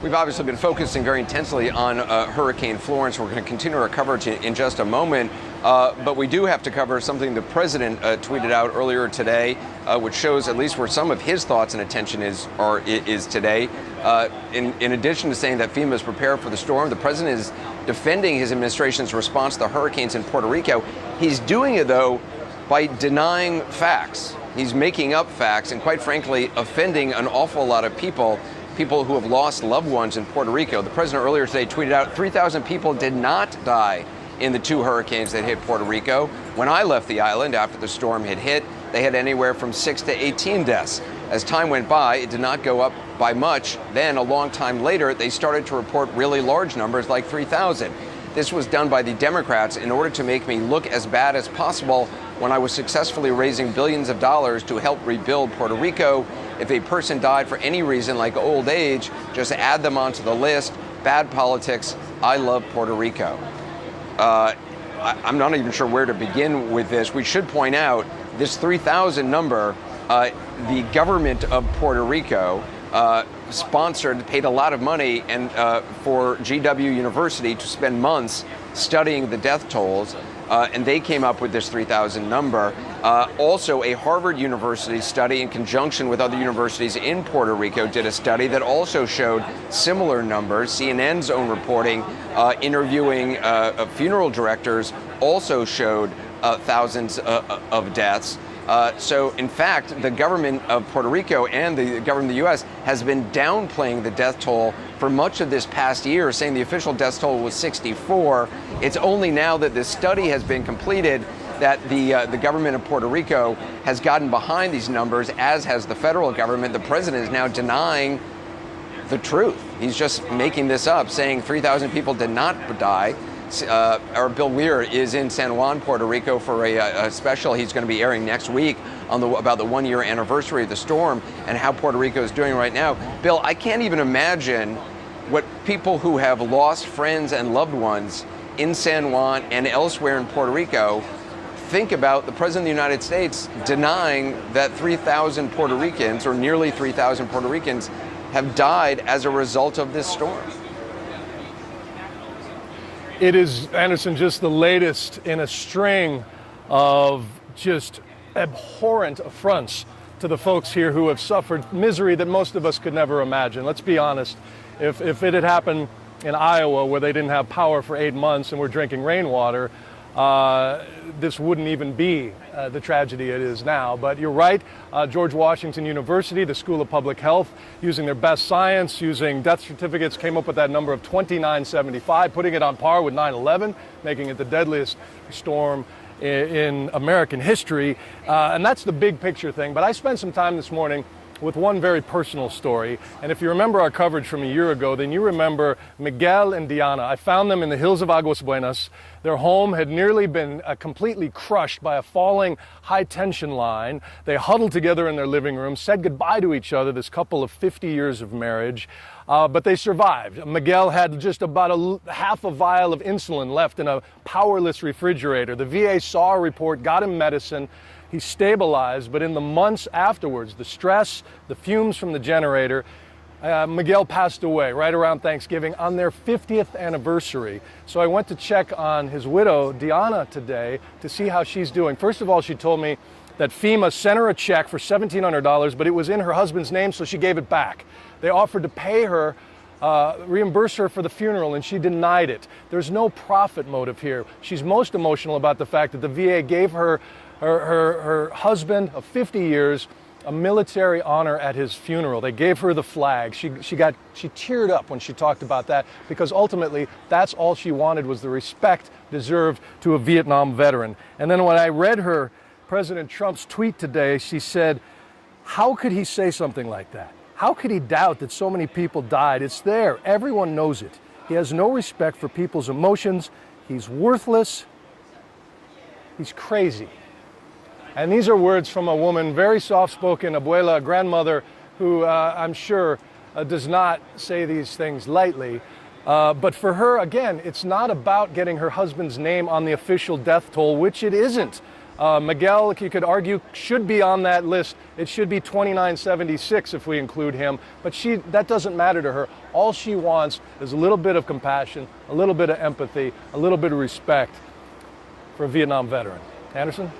We've obviously been focusing very intensely on Hurricane Florence. We're going to continue our coverage in just a moment, but we do have to cover something the president tweeted out earlier today, which shows at least where some of his thoughts and attention is today. In addition to saying that FEMA is prepared for the storm, the president is defending his administration's response to the hurricanes in Puerto Rico. He's doing it, though, by denying facts. He's making up facts and, quite frankly, offending an awful lot of people who have lost loved ones in Puerto Rico. The president earlier today tweeted out 3,000 people did not die in the two hurricanes that hit Puerto Rico. When I left the island after the storm had hit, they had anywhere from 6 to 18 deaths. As time went by, it did not go up by much. Then, a long time later, they started to report really large numbers like 3,000. This was done by the Democrats in order to make me look as bad as possible when I was successfully raising billions of dollars to help rebuild Puerto Rico. If a person died for any reason, like old age, just add them onto the list. Bad politics. I love Puerto Rico. I'm not even sure where to begin with this. We should point out this 3,000 number, the government of Puerto Rico paid a lot of money and for GW University to spend months studying the death tolls, and they came up with this 3,000 number. Also, a Harvard University study in conjunction with other universities in Puerto Rico did a study that also showed similar numbers. CNN's own reporting, interviewing funeral directors, also showed thousands of deaths. So, in fact, the government of Puerto Rico and the government of the U.S. has been downplaying the death toll for much of this past year, saying the official death toll was 64. It's only now that this study has been completed that the government of Puerto Rico has gotten behind these numbers, as has the federal government. The president is now denying the truth. He's just making this up, saying 3,000 people did not die. Our Bill Weir is in San Juan, Puerto Rico for a special he's going to be airing next week on about the one-year anniversary of the storm and how Puerto Rico is doing right now. Bill, I can't even imagine what people who have lost friends and loved ones in San Juan and elsewhere in Puerto Rico think about the President of the United States denying that 3,000 Puerto Ricans, or nearly 3,000 Puerto Ricans, have died as a result of this storm. It is, Anderson, just the latest in a string of just abhorrent affronts to the folks here who have suffered misery that most of us could never imagine. Let's be honest. If it had happened in Iowa, where they didn't have power for 8 months and were drinking rainwater, this wouldn't even be the tragedy it is now. But you're right, George Washington University, the School of Public Health, using their best science, using death certificates, came up with that number of 2,975, putting it on par with 9/11, making it the deadliest storm in American history. And that's the big picture thing. But I spent some time this morning with one very personal story. And if you remember our coverage from a year ago, then you remember Miguel and Diana. I found them in the hills of Aguas Buenas. Their home had nearly been completely crushed by a falling high-tension line. They huddled together in their living room, said goodbye to each other, this couple of 50 years of marriage, but they survived. Miguel had just about half a vial of insulin left in a powerless refrigerator. The VA saw a report, got him medicine. He stabilized, but in the months afterwards, the stress, the fumes from the generator, Miguel passed away right around Thanksgiving on their 50th anniversary. So I went to check on his widow, Diana, today to see how she's doing. First of all, she told me that FEMA sent her a check for $1,700, but it was in her husband's name, so she gave it back. They offered to pay her, reimburse her for the funeral, and she denied it. There's no profit motive here. She's most emotional about the fact that the VA gave her husband of 50 years a military honor at his funeral. They gave her the flag. She teared up when she talked about that, because ultimately that's all she wanted, was the respect deserved to a Vietnam veteran. And then when I read her President Trump's tweet today, she said, how could he say something like that? How could he doubt that so many people died? It's there. Everyone knows it. He has no respect for people's emotions. He's worthless. He's crazy. And these are words from a woman, very soft-spoken, abuela, a grandmother, who I'm sure does not say these things lightly. But for her, again, it's not about getting her husband's name on the official death toll, which it isn't. Miguel, you could argue, should be on that list. It should be 2976 if we include him, but that doesn't matter to her. All she wants is a little bit of compassion, a little bit of empathy, a little bit of respect for a Vietnam veteran. Anderson?